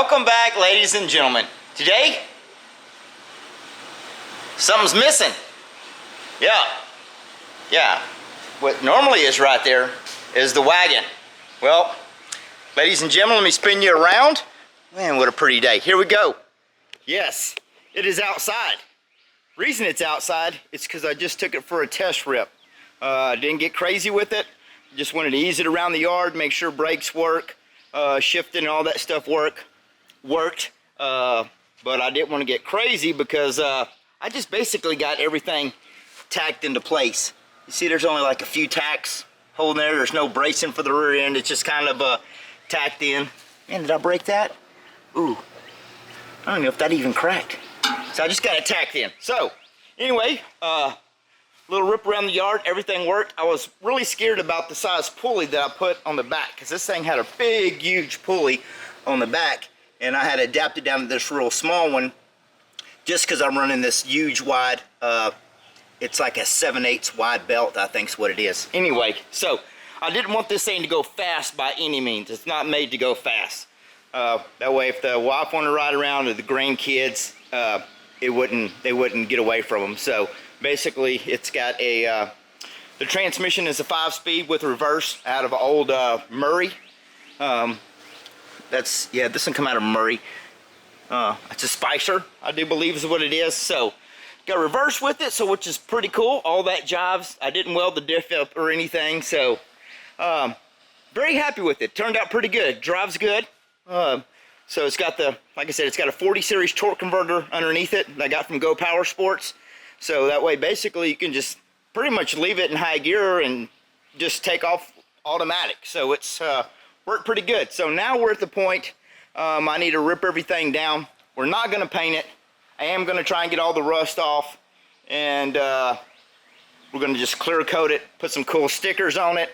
Welcome back, ladies and gentlemen. Today, something's missing. Yeah. What normally is right there is the wagon. Well, ladies and gentlemen, let me spin you around. Man, what a pretty day. Here we go. Yes, it is outside. Reason it's outside is because I just took it for a test rip. Didn't get crazy with it. Just wanted to ease it around the yard, make sure brakes work, shifting and all that stuff worked. But I didn't want to get crazy because I just basically got everything tacked into place. You see there's only like a few tacks holding there. There's no bracing for the rear end. It's just kind of tacked in. Man, did I break that? Ooh, I don't know if that even cracked. So I just got it tacked in. So anyway, little rip around the yard, everything worked. I was really scared about the size pulley that I put on the back because this thing had a big, huge pulley on the back, and I had adapted down to this real small one just because I'm running this huge wide, it's like a 7/8 wide belt, I think is what it is. Anyway, so I didn't want this thing to go fast by any means. It's not made to go fast. That way if the wife wanted to ride around or the grandkids, they wouldn't get away from them. So basically it's got a, the transmission is a 5-speed with reverse out of an old Murray. This one come out of Murray. It's a Spicer, I do believe is what it is. So got reverse with it, so which is pretty cool. All that jives. I didn't weld the diff up or anything, so very happy with it. Turned out pretty good. Drives good. So it's got the, like I said, it's got a 40 series torque converter underneath it that I got from Go Power Sports. So that way basically you can just pretty much leave it in high gear and just take off automatic. So it's worked pretty good. So now we're at the point I need to rip everything down. We're not going to paint it. I am going to try and get all the rust off, and we're going to just clear coat it, put some cool stickers on it.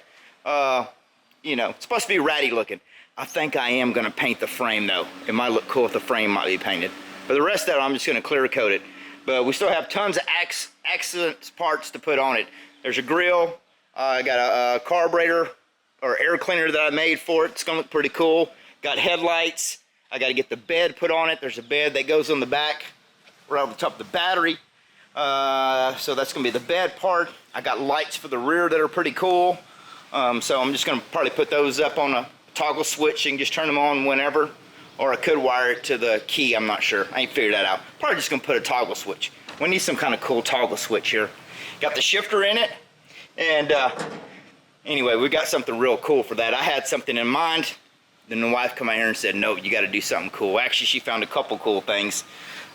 You know, it's supposed to be ratty looking. I think I am going to paint the frame though. It might look cool if the frame might be painted. But the rest of it, I'm just going to clear coat it. But we still have tons of excellent parts to put on it. There's a grill. I got a carburetor or air cleaner that I made for it. It's going to look pretty cool. Got headlights. I got to get the bed put on it. There's a bed that goes on the back right on the top of the battery. So that's going to be the bed part. I got lights for the rear that are pretty cool. So I'm just going to probably put those up on a toggle switch and just turn them on whenever. Or I could wire it to the key. I'm not sure. I ain't figured that out. Probably just going to put a toggle switch. We need some kind of cool toggle switch here. Got the shifter in it. And anyway, we got something real cool for that. I had something in mind. Then the wife come out here and said, no, you got to do something cool. Actually, she found a couple cool things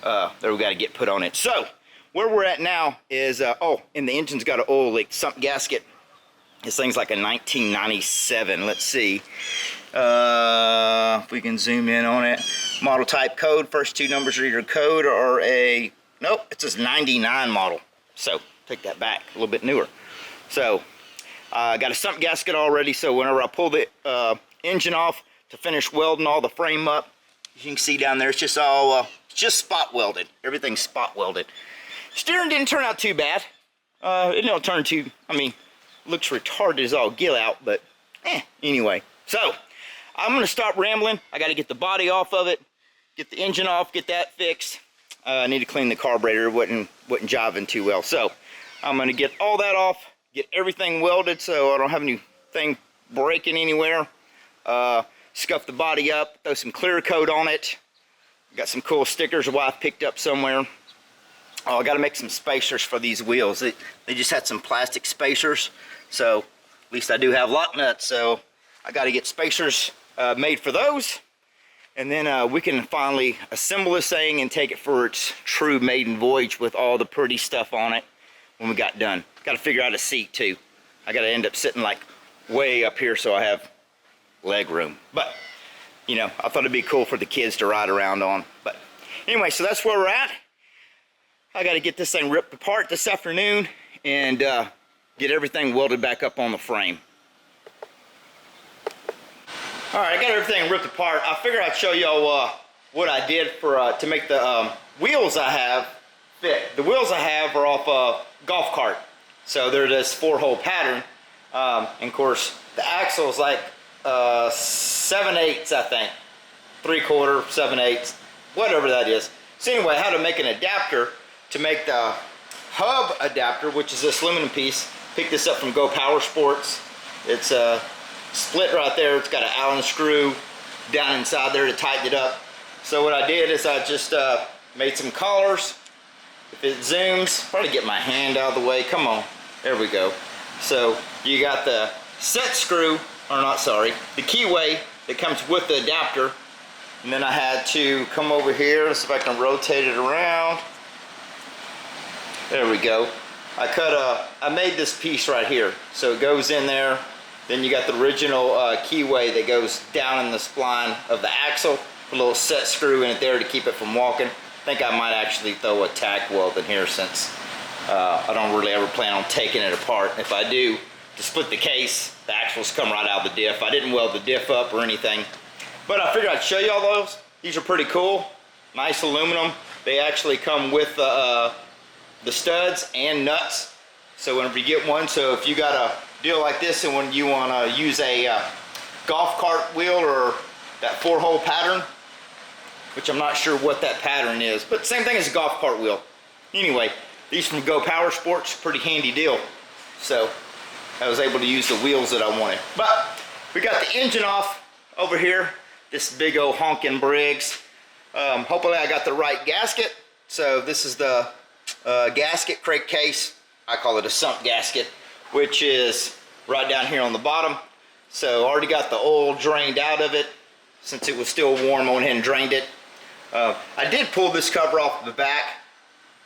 that we got to get put on it. So where we're at now is, and the engine's got an oil leak, sump gasket. This thing's like a 1997. Let's see if we can zoom in on it. Model type code, first two numbers of your code are nope, it says 99 model. So take that back, a little bit newer. So I got a sump gasket already, so whenever I pull the engine off to finish welding all the frame up, you can see down there it's just all just spot welded. Everything's spot welded. Steering didn't turn out too bad. It didn't turn too, I mean, looks retarded as all get out, but anyway. So I'm gonna stop rambling. I got to get the body off of it, get the engine off, get that fixed. I need to clean the carburetor. It wasn't jiving too well. So I'm gonna get all that off, get everything welded so I don't have anything breaking anywhere. Scuff the body up, throw some clear coat on it. Got some cool stickers the wife picked up somewhere. Oh, I got to make some spacers for these wheels. They just had some plastic spacers, so at least I do have lock nuts, so I got to get spacers made for those, and then we can finally assemble this thing and take it for its true maiden voyage with all the pretty stuff on it when we got done. Got to figure out a seat too. I got to end up sitting like way up here so I have leg room, but you know, I thought it'd be cool for the kids to ride around on. But anyway, so that's where we're at. I got to get this thing ripped apart this afternoon and get everything welded back up on the frame. All right, I got everything ripped apart. I figured I'd show y'all what I did for to make the wheels I have fit. The wheels I have are off a golf cart, so they're this 4-hole pattern. And of course, the axle is like 7/8, I think. 3/4, 7/8, whatever that is. So anyway, I had to make an adapter to make the hub adapter, which is this aluminum piece. Picked this up from Go Power Sports. It's a split right there. It's got an Allen screw down inside there to tighten it up. So what I did is I just made some collars. If it zooms, probably get my hand out of the way. Come on, there we go. So you got the set screw, or not, sorry, the keyway that comes with the adapter. And then I had to come over here. Let's see if I can rotate it around. There we go. I made this piece right here. So it goes in there. Then you got the original keyway that goes down in the spline of the axle. A little set screw in it there to keep it from walking. I think I might actually throw a tack weld in here since I don't really ever plan on taking it apart. If I do, to split the case, the axles come right out of the diff. I didn't weld the diff up or anything. But I figured I'd show you all those. These are pretty cool. Nice aluminum. They actually come with the studs and nuts. So whenever you get one, so if you got a deal like this and when you want to use a golf cart wheel or that 4-hole pattern, which I'm not sure what that pattern is, but same thing as a golf cart wheel. Anyway, these from Go Power Sports, pretty handy deal. So I was able to use the wheels that I wanted. But we got the engine off over here. This big old honkin' Briggs. Hopefully I got the right gasket. So this is the gasket crankcase. I call it a sump gasket, which is right down here on the bottom. So already got the oil drained out of it. Since it was still warm, I went ahead and drained it. I did pull this cover off the back.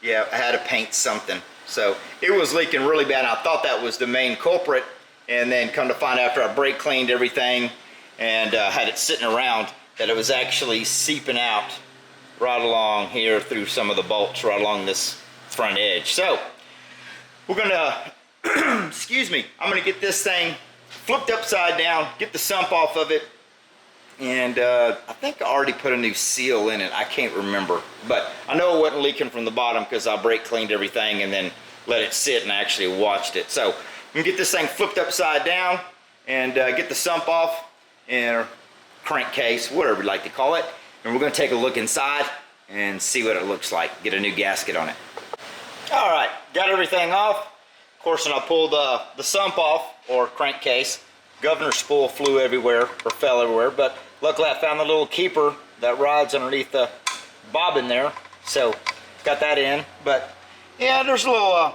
Yeah, I had to paint something. So it was leaking really bad. I thought that was the main culprit. And then come to find out after I brake cleaned everything and had it sitting around, that it was actually seeping out right along here through some of the bolts right along this front edge. So we're gonna, excuse me, I'm gonna get this thing flipped upside down, get the sump off of it, and I think I already put a new seal in it. I can't remember, but I know it wasn't leaking from the bottom because I brake cleaned everything and then let it sit and actually watched it. So I'm gonna get this thing flipped upside down and get the sump off, and crankcase, whatever you like to call it, and we're going to take a look inside and see what it looks like. Get a new gasket on it. All right, got everything off. Of course, when I pulled the sump off, or crankcase, governor spool flew everywhere, or fell everywhere, but luckily I found the little keeper that rides underneath the bobbin there, so got that in. But yeah, there's a little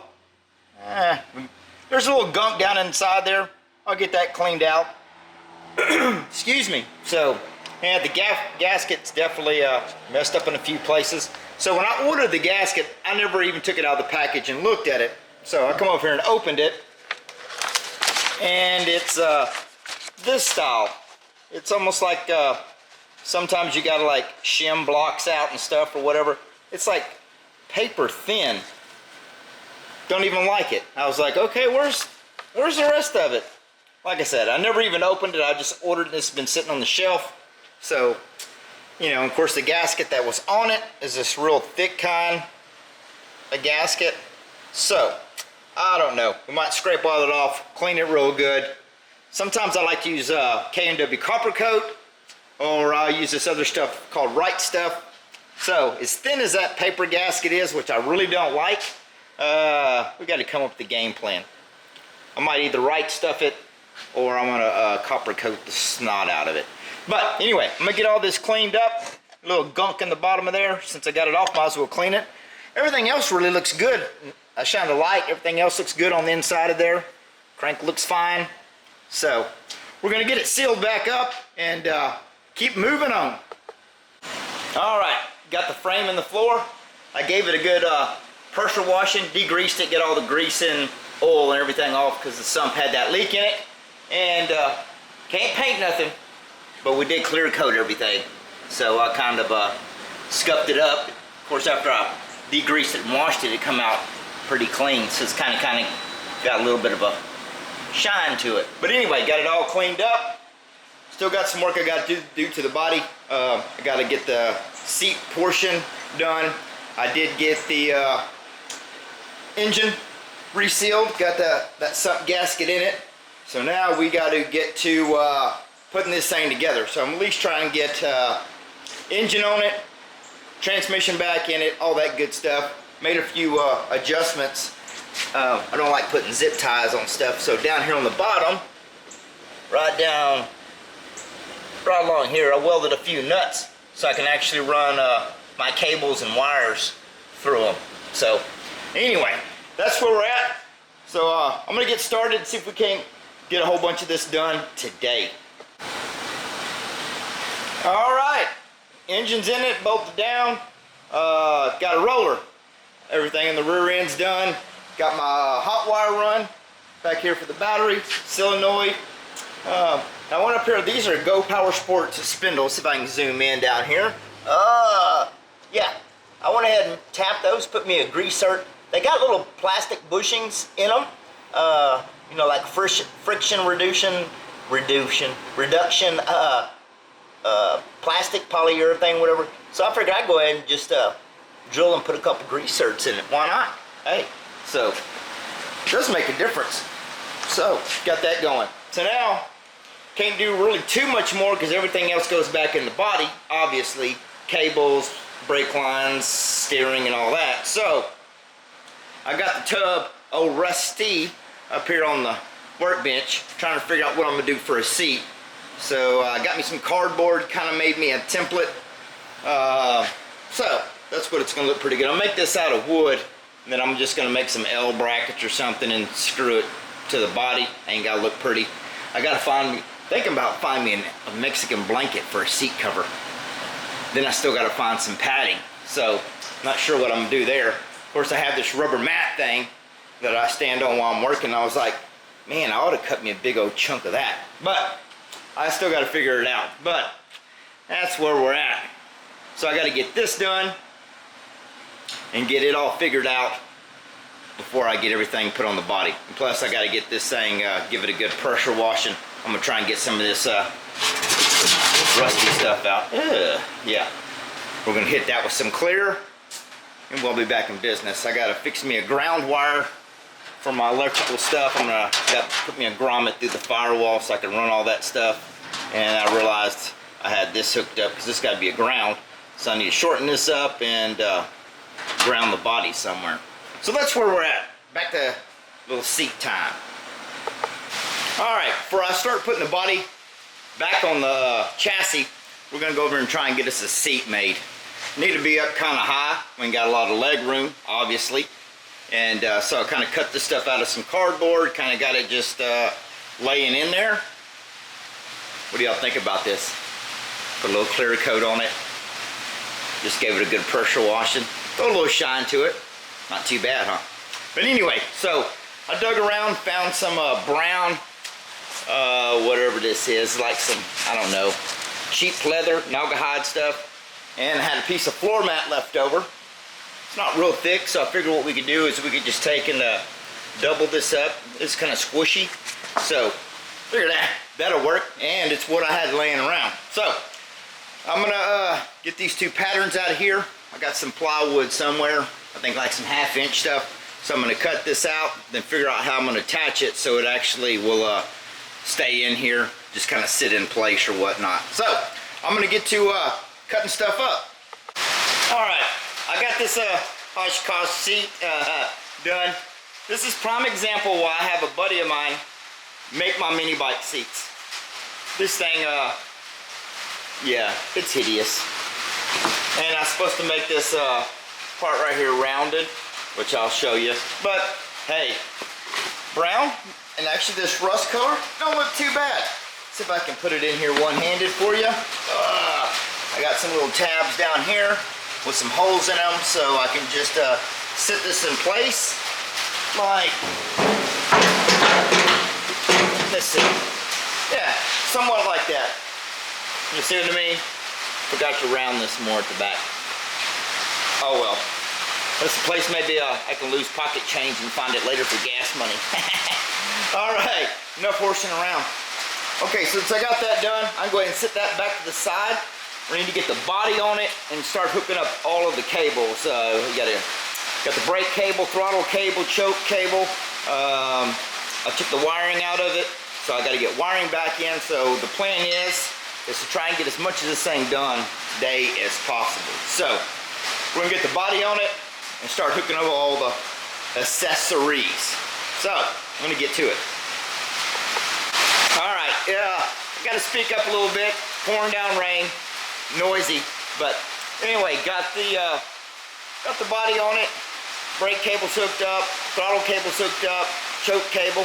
gunk down inside there. I'll get that cleaned out. Excuse me. So yeah, the gasket's definitely messed up in a few places. So when I ordered the gasket, I never even took it out of the package and looked at it. So I come over here and opened it, and it's this style. It's almost like sometimes you gotta like shim blocks out and stuff or whatever. It's like paper thin. Don't even like it. I was like, okay, where's the rest of it? Like I said, I never even opened it. I just ordered this. It's been sitting on the shelf. So, you know, of course the gasket that was on it is this real thick kind of gasket. So, I don't know. We might scrape all of it off, clean it real good. Sometimes I like to use K&W copper coat, or I'll use this other stuff called Right Stuff. So, as thin as that paper gasket is, which I really don't like, we got to come up with a game plan. I might either Right Stuff it, or I'm gonna copper coat the snot out of it. But anyway, I'm gonna get all this cleaned up. A little gunk in the bottom of there. Since I got it off, might as well clean it. Everything else really looks good. I shine the light. Everything else looks good on the inside of there. Crank looks fine. So we're gonna get it sealed back up and keep moving on. All right, got the frame in the floor. I gave it a good pressure washing, degreased it, get all the grease and oil and everything off because the sump had that leak in it. And can't paint nothing, but we did clear coat everything. So I kind of scuffed it up. Of course, after I degreased it and washed it, it come out pretty clean. So it's kind of got a little bit of a shine to it. But anyway, got it all cleaned up. Still got some work I got to do to the body. I got to get the seat portion done. I did get the engine resealed. Got that sump gasket in it. So now we got to get to putting this thing together. So I'm at least trying to get engine on it, transmission back in it, all that good stuff. Made a few adjustments. I don't like putting zip ties on stuff, so down here on the bottom, right along here, I welded a few nuts so I can actually run my cables and wires through them. So anyway, that's where we're at. So I'm gonna get started and see if we can't get a whole bunch of this done today. All right, engine's in it, bolted down. Got a roller. Everything in the rear end's done. Got my hot wire run back here for the battery, solenoid. I went up here, these are Go Power Sports spindles. See if I can zoom in down here. Yeah, I went ahead and tapped those, put me a greaser. They got little plastic bushings in them. You know, like friction reduction, plastic, polyurethane, whatever. So I figured I'd go ahead and just drill and put a couple grease certs in it. Why not? Hey, so it does make a difference. So got that going. So now can't do really too much more because everything else goes back in the body. Obviously, cables, brake lines, steering, and all that. So I got the tub, old Rusty, up here on the workbench, trying to figure out what I'm gonna do for a seat. So I got me some cardboard, kind of made me a template. So that's what it's gonna look pretty good. I'll make this out of wood, and then I'm just gonna make some L brackets or something and screw it to the body. Ain't gotta look pretty. I gotta thinking about finding me a Mexican blanket for a seat cover. Then I still gotta find some padding. So not sure what I'm gonna do there. Of course, I have this rubber mat thing that I stand on while I'm working. I was like, man, I ought to cut me a big old chunk of that. But I still got to figure it out. But that's where we're at. So I got to get this done and get it all figured out before I get everything put on the body. And plus, I got to get this thing, give it a good pressure washing. I'm going to try and get some of this rusty stuff out. Yeah. We're going to hit that with some clear, and we'll be back in business. I got to fix me a ground wire for my electrical stuff. I'm gonna put me a grommet through the firewall so I can run all that stuff. And I realized I had this hooked up because this got to be a ground. So I need to shorten this up and ground the body somewhere. So that's where we're at. Back to little seat time. All right, before I start putting the body back on the chassis, we're gonna go over and try and get us a seat made. Need to be up kind of high. We ain't got a lot of leg room, obviously. And so I kind of cut this stuff out of some cardboard, kind of got it just laying in there. What do y'all think about this? Put a little clear coat on it. Just gave it a good pressure washing. Throw a little shine to it. Not too bad, huh? But anyway, so I dug around, found some brown, whatever this is, like some, I don't know, cheap leather, naugahyde stuff. And I had a piece of floor mat left over. It's not real thick, so I figured what we could do is we could just take and double this up. It's kind of squishy, so figure that'll work, and it's what I had laying around. So I'm gonna get these two patterns out of here. I got some plywood somewhere, I think like some 1/2 inch stuff. So I'm gonna cut this out, then figure out how I'm gonna attach it so it actually will stay in here, just kind of sit in place or whatnot. So I'm gonna get to cutting stuff up. All right. I got this Oshkosh seat done. This is prime example why I have a buddy of mine make my mini bike seats. This thing, yeah, it's hideous. And I'm supposed to make this part right here rounded, which I'll show you. But hey, brown and actually this rust color don't look too bad. See if I can put it in here one-handed for you. I got some little tabs down here with some holes in them, so I can just sit this in place like, let's see, yeah, somewhat like that. You see what I mean? Forgot to round this more at the back. Oh well, this place maybe I can lose pocket change and find it later for gas money. All right, enough horsing around. Okay, so since I got that done, I'm going to sit that back to the side. We need to get the body on it and start hooking up all of the cables. You got the brake cable, throttle cable, choke cable. I took the wiring out of it, so I got to get wiring back in. So the plan is is to try and get as much of this thing done today as possible. So we're gonna get the body on it and start hooking up all the accessories. So I'm gonna get to it. All right, I gotta speak up a little bit. Pouring down rain, noisy, but anyway, got the body on it. Brake cable's hooked up, throttle cable's hooked up, choke cable.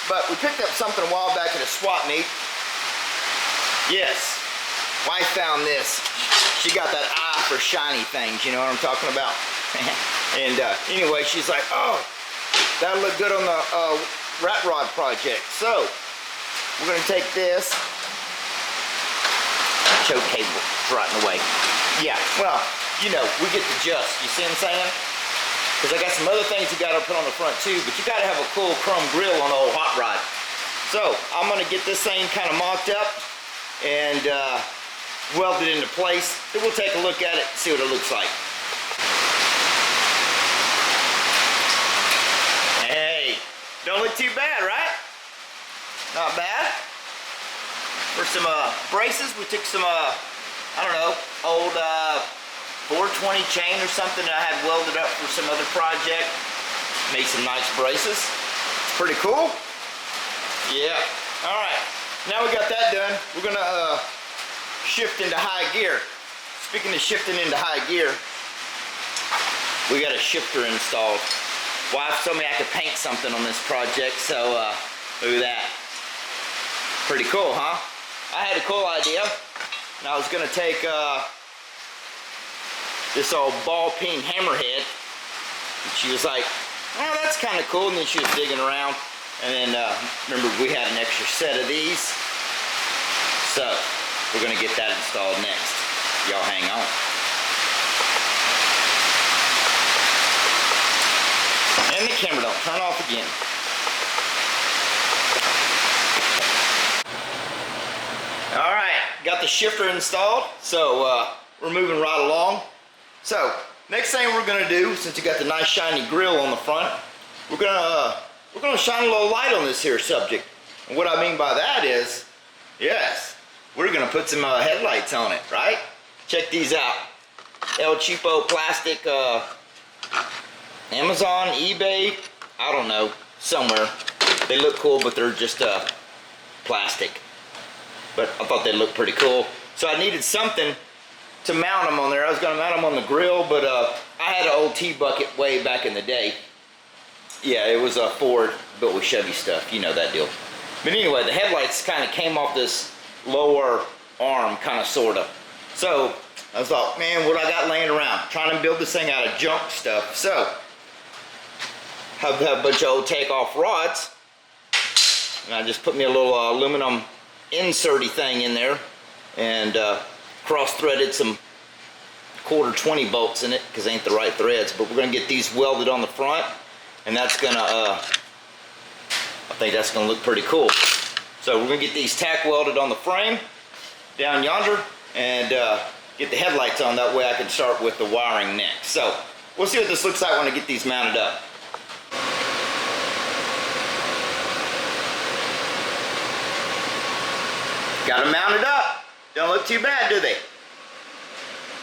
But we picked up something a while back at a swap meet. Yes, wife found this. She got that eye for shiny things, you know what I'm talking about? And anyway, she's like, oh, that'll look good on the Rat Rod project. So, we're gonna take this. Choke cable right in the way. Yeah, well, you know, we get the gist, you see what I'm saying? Because I got some other things you gotta put on the front too, but you gotta have a cool chrome grill on the old hot rod. So, I'm gonna get this thing kind of mocked up and welded into place. Then we'll take a look at it and see what it looks like. Hey, don't look too bad, right? Not bad. For some braces, we took some, I don't know, old 420 chain or something that I had welded up for some other project. Made some nice braces. It's pretty cool. Yeah. All right. Now we got that done. We're gonna shift into high gear. Speaking of shifting into high gear, we got a shifter installed. Wife told me I could paint something on this project, so look at that. Pretty cool, huh? I had a cool idea, and I was gonna take this old ball peen hammerhead, and she was like, oh, that's kind of cool, and then she was digging around, and then remember we had an extra set of these, so we're gonna get that installed next. Y'all hang on. And the camera don't turn off again. All right, got the shifter installed, so we're moving right along. So, next thing we're gonna do, since you got the nice shiny grill on the front, we're gonna shine a little light on this here subject. And what I mean by that is, yes, we're gonna put some headlights on it, right? Check these out. El Cheapo plastic, Amazon, eBay, I don't know, somewhere. They look cool, but they're just plastic. But I thought they looked pretty cool. So I needed something to mount them on there. I was gonna mount them on the grill, but I had an old T-bucket way back in the day. Yeah, it was a Ford built with Chevy stuff, you know that deal. But anyway, the headlights kind of came off this lower arm, kind of, sort of. So I was like, man, what I got laying around? Trying to build this thing out of junk stuff. So have a bunch of old takeoff rods, and I just put me a little aluminum inserty thing in there, and cross-threaded some 1/4 bolts in it because they ain't the right threads. But we're gonna get these welded on the front, and that's gonna I think that's gonna look pretty cool. So we're gonna get these tack welded on the frame down yonder, and get the headlights on. That way I can start with the wiring next. So we'll see what this looks like when I get these mounted up. Got them mounted up. Don't look too bad, do they?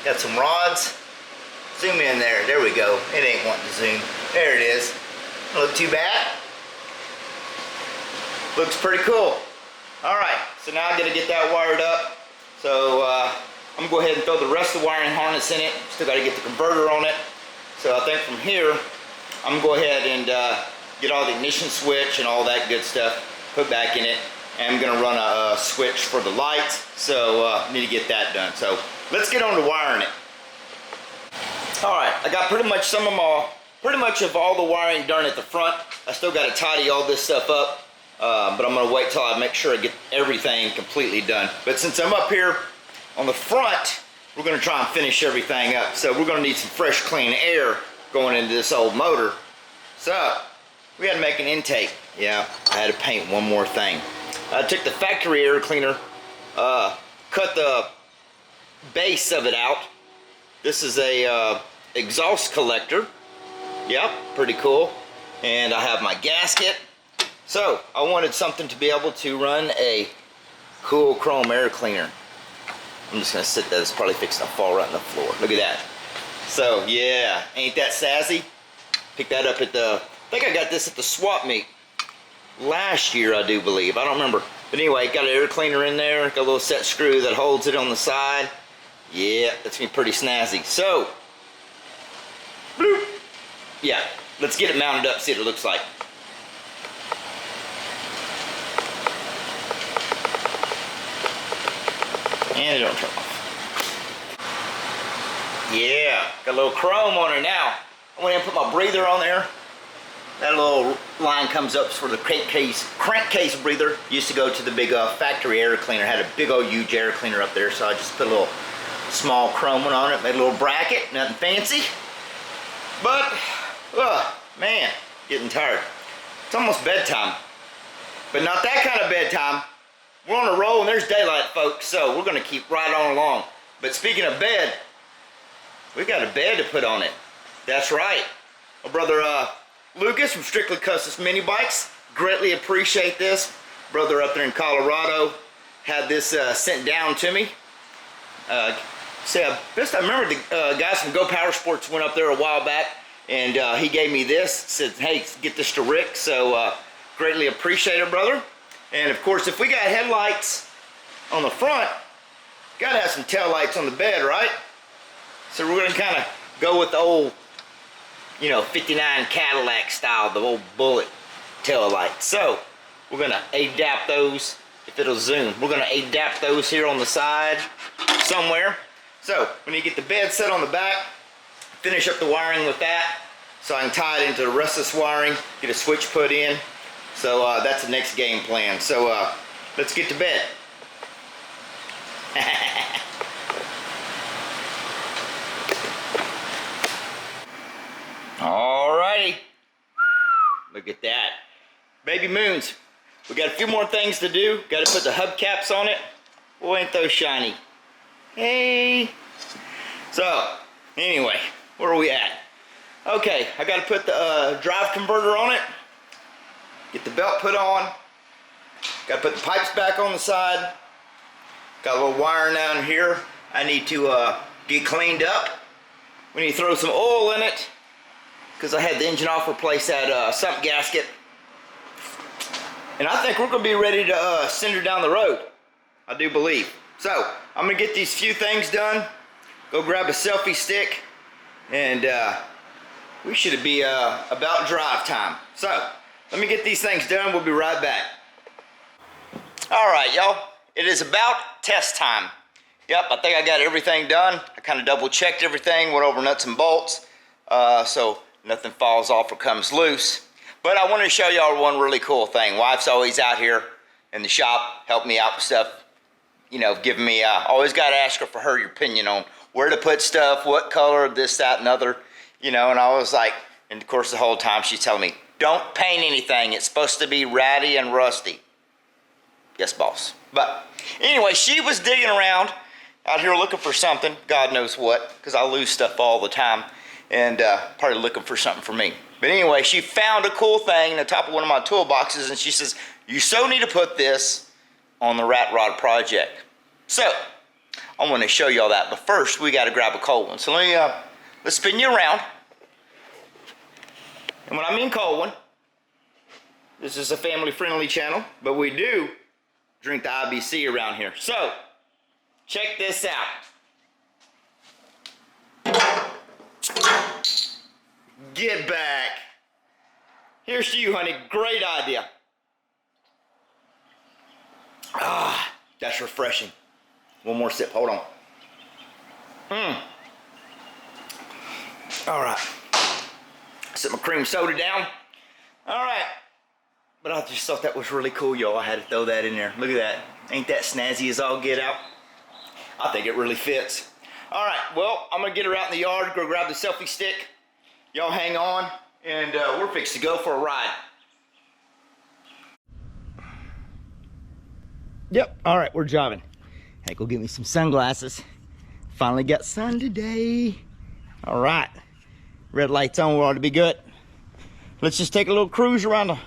Got some rods. Zoom in there. There we go. It ain't wanting to zoom. There it is. Don't look too bad. Looks pretty cool. Alright, so now I gotta get that wired up. So I'm gonna go ahead and throw the rest of the wiring harness in it. Still gotta get the converter on it. So I think from here, I'm gonna go ahead and get all the ignition switch and all that good stuff put back in it. And I'm gonna run a switch for the lights, so need to get that done. So let's get on to wiring it. All right, I got pretty much of all the wiring done at the front. I still got to tidy all this stuff up, but I'm gonna wait till I make sure I get everything completely done. But since I'm up here on the front, we're gonna try and finish everything up. So we're gonna need some fresh, clean air going into this old motor. So we had to make an intake. Yeah, I had to paint one more thing. I took the factory air cleaner, cut the base of it out. This is a exhaust collector. Yep, pretty cool. And I have my gasket. So I wanted something to be able to run a Cool chrome air cleaner. I'm just gonna sit there. It's probably fixing to fall right on the floor. Look at that. So yeah, ain't that sassy? Picked that up at the, I think I got this at the swap meet last year, I do believe. I don't remember. But anyway, got an air cleaner in there. Got a little set screw that holds it on the side. Yeah, that's gonna be pretty snazzy. So, bloop. Yeah, let's get it mounted up, see what it looks like. And it don't turn off. Yeah, got a little chrome on it now. I went in and put my breather on there. That little line comes up for the crankcase breather. Used to go to the big factory air cleaner. Had a big old huge air cleaner up there, so I just put a little small chrome one on it. Made a little bracket, nothing fancy. But, man, getting tired. It's almost bedtime. But not that kind of bedtime. We're on a roll and there's daylight, folks, so we're gonna keep right on along. But speaking of bed, we got a bed to put on it. That's right. My brother Lucas from Strictly Custom Mini Bikes, greatly appreciate this. Brother up there in Colorado had this sent down to me. Best I remember, the guys from Go Power Sports went up there a while back, and he gave me this. Said, "Hey, get this to Rick." So greatly appreciate it, brother. And of course, if we got headlights on the front, gotta have some tail lights on the bed, right? So we're gonna kind of go with the old, 59 Cadillac style, the old bullet tail light. So we're gonna adapt those, if it'll zoom. We're gonna adapt those here on the side somewhere. So when you get the bed set on the back, finish up the wiring with that, so I can tie it into the rest of this wiring, get a switch put in. So that's the next game plan. So let's get to bed. Alrighty. Look at that. Baby moons. We got a few more things to do. Got to put the hubcaps on it. Boy, ain't those shiny. Hey. So, anyway, where are we at? Okay, I got to put the drive converter on it. Get the belt put on. Got to put the pipes back on the side. Got a little wire down here I need to get cleaned up. We need to throw some oil in it, because I had the engine off, replace that sump gasket. And I think we're going to be ready to send her down the road. I do believe. So, I'm going to get these few things done. Go grab a selfie stick. And we should be about drive time. So, let me get these things done. We'll be right back. Alright, y'all. It is about test time. Yep, I think I got everything done. I kind of double checked everything. Went over nuts and bolts. So, nothing falls off or comes loose. But I want to show y'all one really cool thing. Wife's always out here in the shop, helping me out with stuff. Giving me, always got to ask her for her opinion on where to put stuff, what color, this, that, and other. And I was like, and of course the whole time she's telling me, don't paint anything. It's supposed to be ratty and rusty. Yes, boss. But anyway, she was digging around out here looking for something, God knows what, because I lose stuff all the time, and probably looking for something for me. But anyway, she found a cool thing in the top of one of my toolboxes, and she says, you so need to put this on the Rat Rod project. So, I want to show y'all that, but first we got to grab a cold one. So let's spin you around. And when I mean cold one, this is a family-friendly channel, but we do drink the IBC around here. So, check this out. Get back. Here's to you, honey. Great idea. Ah, that's refreshing. One more sip. Hold on. All right. Set my cream soda down. All right. But I just thought that was really cool, y'all. I had to throw that in there. Look at that. Ain't that snazzy as all get out? I think it really fits. All right. Well, I'm going to get her out in the yard, go grab the selfie stick. Y'all hang on, and we're fixed to go for a ride. Yep. All right. We're driving. Hey, go get me some sunglasses. Finally got sun today. All right. Red light's on. We ought to be good. Let's just take a little cruise around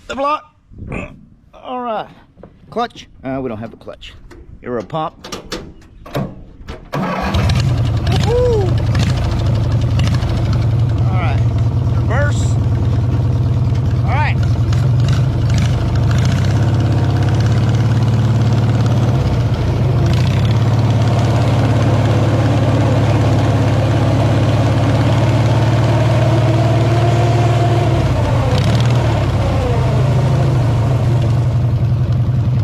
the block. All right. Clutch? We don't have a clutch. Here, a pump. Woo! All right, reverse. All right.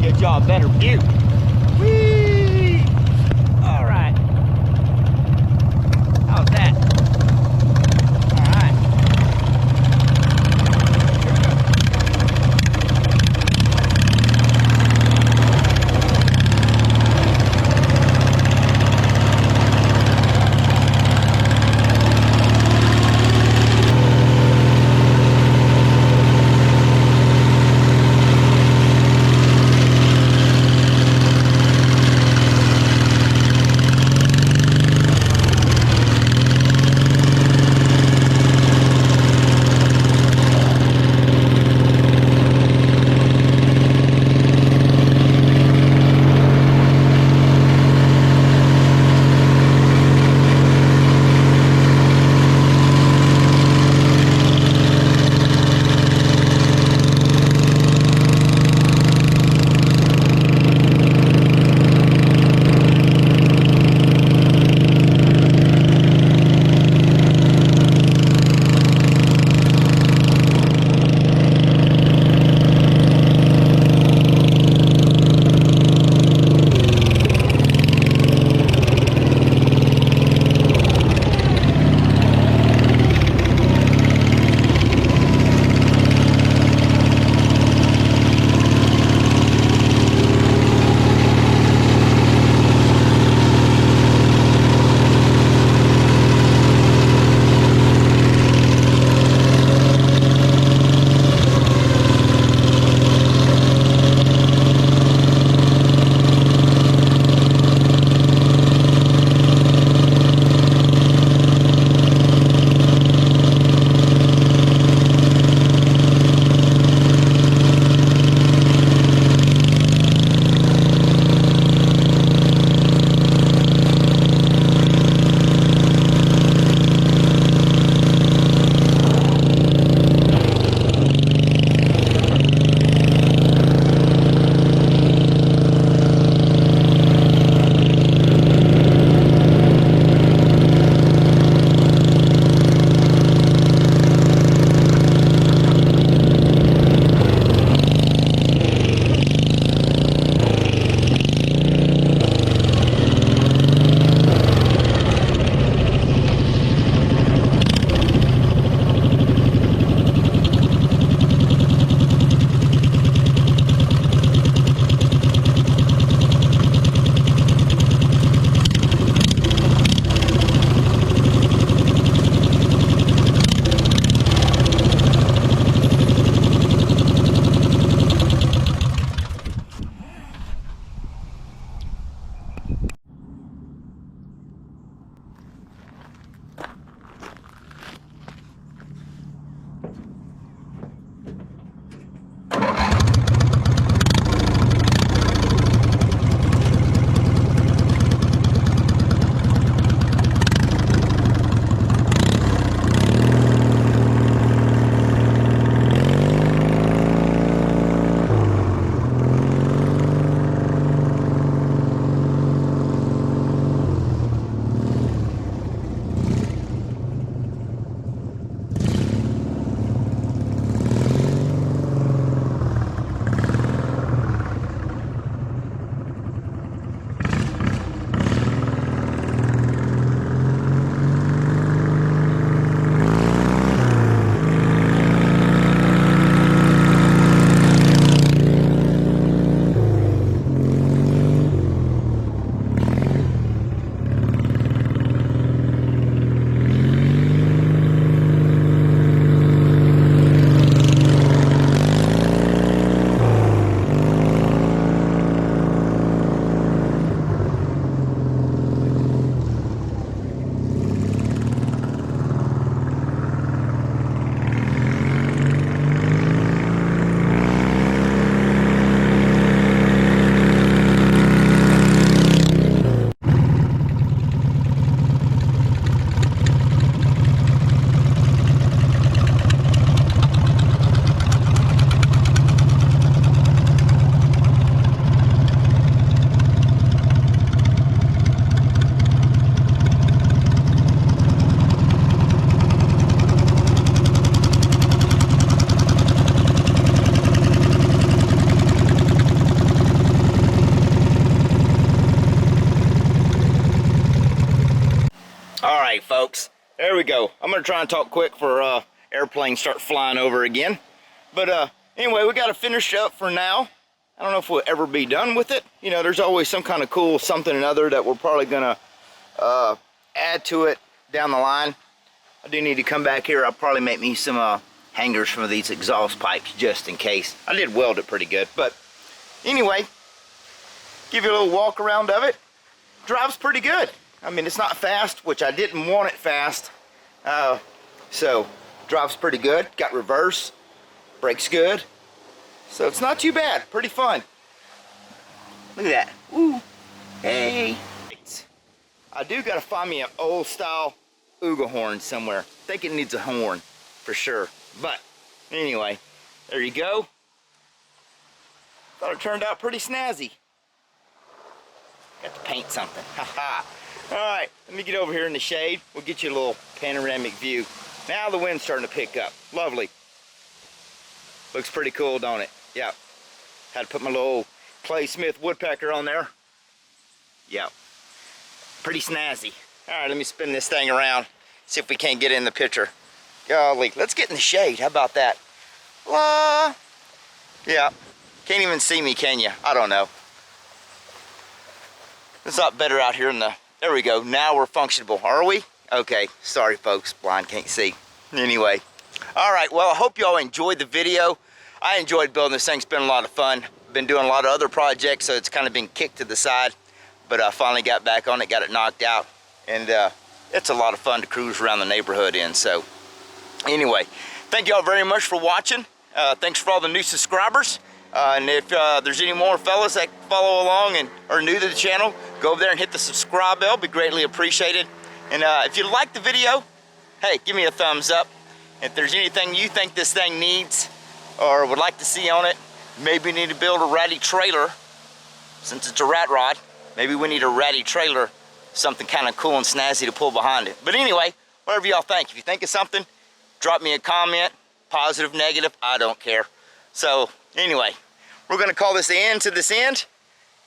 Get y'all a better view. Whee! There we go. I'm gonna try and talk quick for airplanes start flying over again. But anyway, we got to finish up for now. I don't know if we'll ever be done with it. You know, there's always some kind of cool something or other that we're probably gonna add to it down the line. I do need to come back here. I'll probably make me some hangers from these exhaust pipes just in case. I did weld it pretty good, but anyway, give you a little walk around of it. Drives pretty good. I mean, it's not fast, which I didn't want it fast. So drives pretty good. Got reverse, brakes good. So it's not too bad. Pretty fun. Look at that. Ooh. Hey. I do gotta find me an old style Ooga horn somewhere. I think it needs a horn for sure. But anyway, there you go. Thought it turned out pretty snazzy. Got to paint something. Haha. Alright, let me get over here in the shade. We'll get you a little panoramic view. Now the wind's starting to pick up. Lovely. Looks pretty cool, don't it? Yeah. Had to put my little Clay Smith woodpecker on there. Yeah. Pretty snazzy. Alright, let me spin this thing around. See if we can't get in the picture. Golly, let's get in the shade. How about that? La. Yeah. Can't even see me, can you? I don't know. It's not better out here in the... There we go. Now we're functionable. Are we? Okay. Sorry, folks. Blind, can't see. Anyway. Alright, well, I hope y'all enjoyed the video. I enjoyed building this thing. It's been a lot of fun. Been doing a lot of other projects, so it's kind of been kicked to the side. But I finally got back on it, got it knocked out. And it's a lot of fun to cruise around the neighborhood in. So anyway, thank y'all very much for watching. Thanks for all the new subscribers. And if there's any more fellas that follow along and are new to the channel, go over there and hit the subscribe bell. Be greatly appreciated. And if you like the video, hey, give me a thumbs up. If there's anything you think this thing needs or would like to see on it, maybe we need to build a ratty trailer. Since it's a rat rod, maybe we need a ratty trailer, something kind of cool and snazzy to pull behind it. But anyway, whatever y'all think. If you think of something, drop me a comment, positive, negative, I don't care. So anyway, we're gonna call this the end to this end,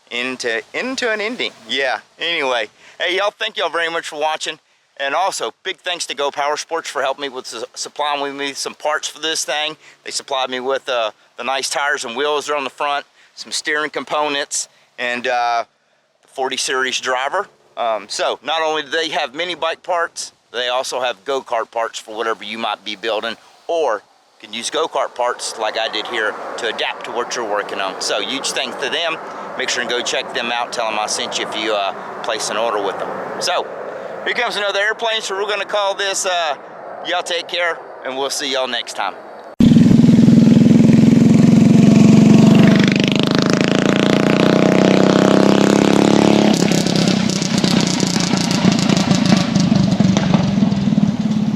into an ending. Yeah, anyway. Hey, y'all, thank y'all very much for watching. And also, big thanks to Go Power Sports for helping me with supplying me some parts for this thing. They supplied me with the nice tires and wheels that are on the front, some steering components, and the 40 series driver. So not only do they have mini bike parts, they also have go-kart parts for whatever you might be building, or you can use go-kart parts like I did here to adapt to what you're working on. So huge thanks to them. Make sure and go check them out. Tell them I sent you if you place an order with them. So here comes another airplane, so we're gonna call this, y'all take care, and we'll see y'all next time.